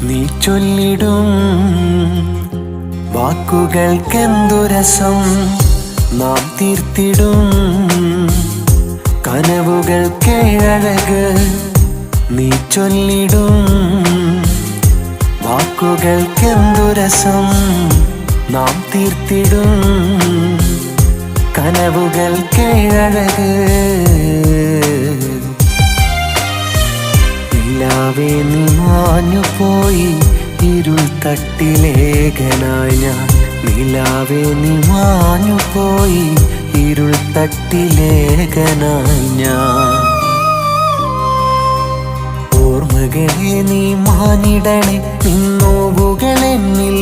നീ ചൊല്ലിടും വാക്കുകൾക്കെന്തു രസം, നാം തീർത്തിടും കനവുകൾക്കേഴഴക്. നീ ചൊല്ലിടും വാക്കുകൾക്കെന്തു രസം, നാം തീർത്തിടും കനവുകൾക്കേഴഴക്. നിലാവേ നീ മാഞ്ഞുപോയി ഇരുൾ തട്ടിലേകനായി ഞാൻ. നിലാവേ നീ മാഞ്ഞുപോയി ഇരുൾ തട്ടിലേകനായി ഞാൻ. ഓർമ്മകളെ നീ മാഞ്ഞിടണേ, നിന്നോവുകളെന്നിൽ